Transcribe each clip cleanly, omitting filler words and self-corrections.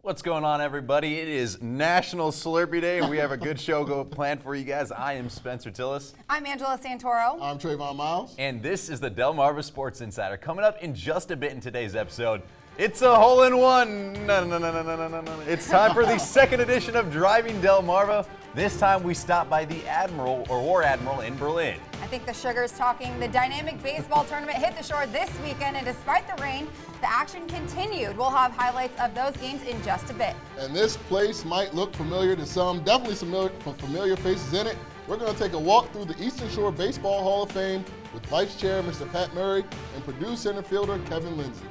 What's going on, everybody? It is National Slurpee Day, and we have a good show planned for you guys. I am Spencer Tillis. I'm Angela Santoro. I'm Trayvon Miles. And this is the Delmarva Sports Insider. Coming up in just a bit in today's episode, it's a hole-in-one. No. It's time for the second edition of Driving Delmarva. This time we stop by the Admiral, or War Admiral, in Berlin. I think the Sugar's talking. The dynamic baseball tournament hit the shore this weekend, and despite the rain, the action continued. We'll have highlights of those games in just a bit. And this place might look familiar to some, definitely some familiar faces in it. We're going to take a walk through the Eastern Shore Baseball Hall of Fame with Vice Chair Mr. Pat Murray and Purdue center fielder Kevin Lindsay.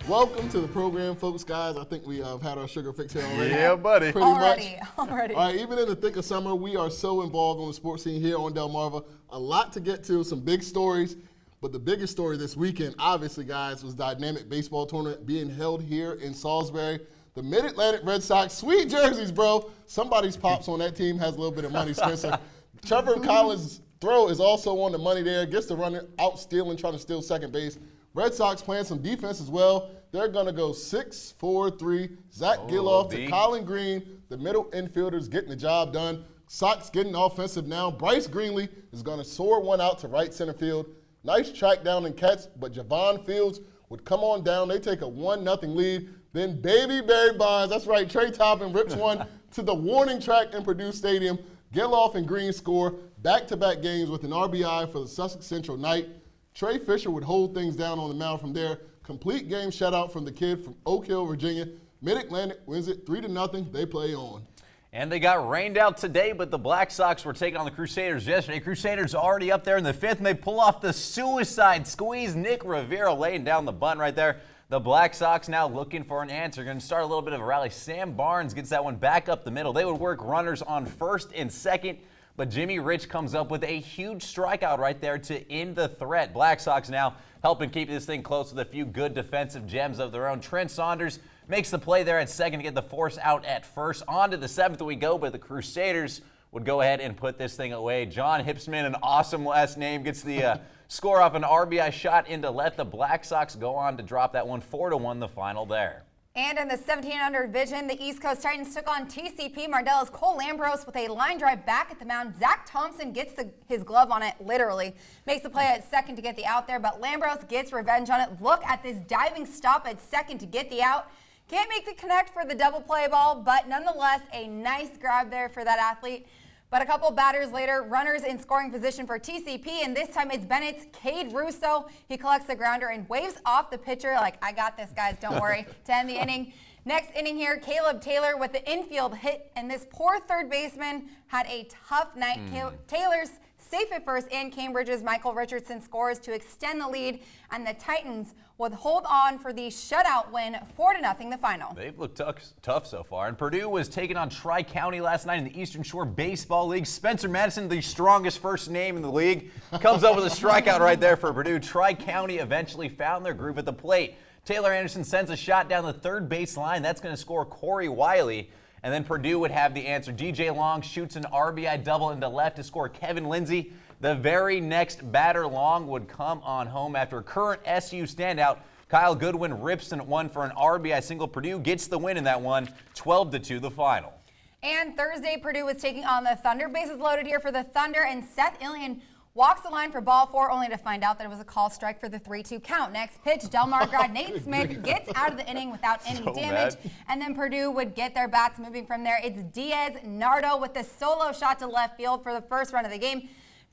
Welcome to the program, folks, guys. I think we have had our sugar fix here already. Yeah, buddy. Pretty much. Already. All right, even in the thick of summer, we are so involved on the sports scene here on Delmarva. A lot to get to, some big stories. But the biggest story this weekend, obviously, guys, was the dynamic baseball tournament being held here in Salisbury. The Mid-Atlantic Red Sox, sweet jerseys, bro. Somebody's pops on that team has a little bit of money, Spencer. Trevor Collins' throw is also on the money there. Gets the runner out stealing, trying to steal second base. Red Sox playing some defense as well. They're going to go 6-4-3. Zach Giloff to Colin Green. The middle infielders getting the job done. Sox getting offensive now. Bryce Greenlee is going to soar one out to right center field. Nice track down and catch, but Javon Fields would come on down. They take a 1-0 lead. Then baby Barry Bonds, that's right, Trey Toppin rips one to the warning track in Purdue Stadium. Giloff and Green score back-to-back games with an RBI for the Sussex Central Knight. Trey Fisher would hold things down on the mound from there. Complete game shutout from the kid from Oak Hill, Virginia. Mid-Atlantic wins it 3-0. They play on. And they got rained out today, but the Black Sox were taking on the Crusaders yesterday. Crusaders already up there in the fifth, and they pull off the suicide squeeze. Nick Rivera laying down the bunt right there. The Black Sox now looking for an answer. Going to start a little bit of a rally. Sam Barnes gets that one back up the middle. They would work runners on first and second, but Jimmy Rich comes up with a huge strikeout right there to end the threat. Black Sox now helping keep this thing close with a few good defensive gems of their own. Trent Saunders makes the play there at second to get the force out at first. On to the seventh we go, but the Crusaders would go ahead and put this thing away. John Hipsman, an awesome last name, gets the score off an RBI shot into left. The Black Sox go on to drop that one 4-1 the final there. And in the 1700 division, the East Coast Titans took on TCP Mardella's Cole Lambros with a line drive back at the mound. Zach Thompson gets his glove on it, literally. Makes the play at second to get the out there, but Lambros gets revenge on it. Look at this diving stop at second to get the out. Can't make the connect for the double play ball, but nonetheless, a nice grab there for that athlete. But a couple batters later, runners in scoring position for TCP, and this time it's Bennett's Cade Russo. He collects the grounder and waves off the pitcher like, I got this, guys, don't worry, to end the inning. Next inning here, Caleb Taylor with the infield hit, and this poor third baseman had a tough night. Taylor's safe at first, and Cambridge's Michael Richardson scores to extend the lead, and the Titans would hold on for the shutout win, 4-0 the final. They've looked tough so far. And Purdue was taking on TriCounty last night in the Eastern Shore Baseball League. Spencer Madison, the strongest first name in the league, comes up with a strikeout right there for Purdue. TriCounty eventually found their groove at the plate. Taylor Anderson sends a shot down the third base line. That's going to score Corey Wiley. And then Purdue would have the answer. DJ Long shoots an RBI double into left to score Kevin Lindsay. The very next batter, Long, would come on home after a current SU standout. Kyle Goodwin rips one for an RBI single. Purdue gets the win in that one, 12-2 the final. And Thursday, Purdue was taking on the Thunder. Bases loaded here for the Thunder, and Seth Illian walks the line for ball four, only to find out that it was a call strike for the 3-2 count. Next pitch, Delmar grad Nate Smith gets out of the inning without any damage. And then Purdue would get their bats moving from there. It's Diaz Nardo with the solo shot to left field for the first run of the game.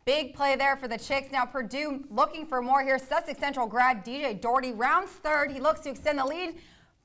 Big play there for the Chicks. Now Purdue looking for more here. Sussex Central grad DJ Doherty rounds third. He looks to extend the lead.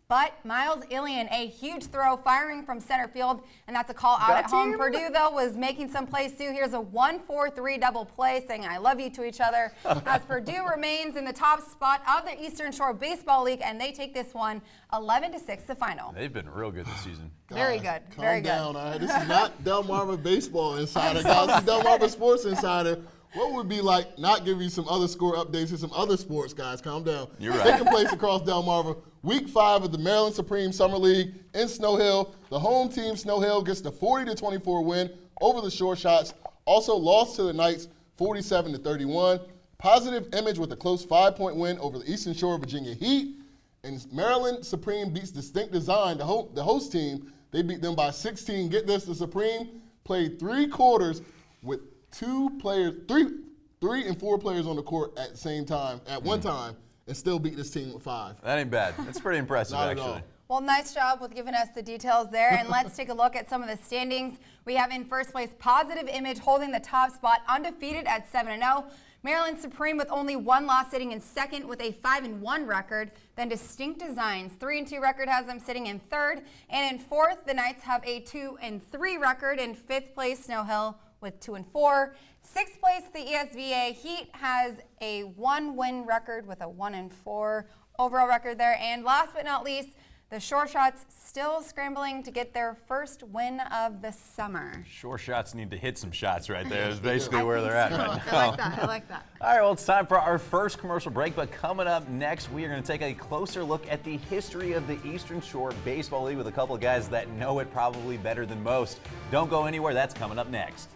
But Miles Illian, a huge throw firing from center field, and that's a call out at home. Purdue, though, was making some plays, too. Here's a 1-4-3 double play saying I love you to each other as Purdue remains in the top spot of the Eastern Shore Baseball League, and they take this one 11-6 the final. They've been real good this season. Guys, very good. Calm down, all right? This is not Delmarva Baseball Insider, guys. This is Delmarva Sports Insider. What would be like not giving you some other score updates and some other sports, guys? Calm down. You're right. Taking place across Delmarva. Week 5 of the Maryland Supreme Summer League in Snow Hill. The home team, Snow Hill, gets the 40-24 win over the Short Shots. Also lost to the Knights 47-31. Positive Image with a close 5-point win over the Eastern Shore Virginia Heat. And Maryland Supreme beats Distinct Design, the host team. They beat them by 16. Get this, the Supreme played 3 quarters with 2 players, 3 and 4 players on the court at the same time, at one time, and still beat this team with 5. That ain't bad. That's pretty impressive, Not at actually. all. Well, nice job with giving us the details there. And let's take a look at some of the standings. We have in first place Positive Image holding the top spot, undefeated at 7-0. Maryland Supreme with only 1 loss, sitting in second with a 5-1 record. Then Distinct Designs, 3-2 record, has them sitting in third. And in fourth, the Knights have a 2-3 record. In fifth place, Snow Hill with 2-4. Sixth place, the ESVA Heat has a 1-win record with a 1-4 overall record there. And last but not least, the Short Shots still scrambling to get their first win of the summer. Sure Shots need to hit some shots right there is basically where they're at right now. I like that. I like that. All right, well, it's time for our first commercial break, but coming up next, we are going to take a closer look at the history of the Eastern Shore Baseball League with a couple of guys that know it probably better than most. Don't go anywhere. That's coming up next.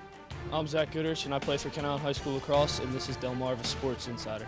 I'm Zach Goodrich, and I play for Kent Island High School lacrosse, and this is Delmarva Sports Insider.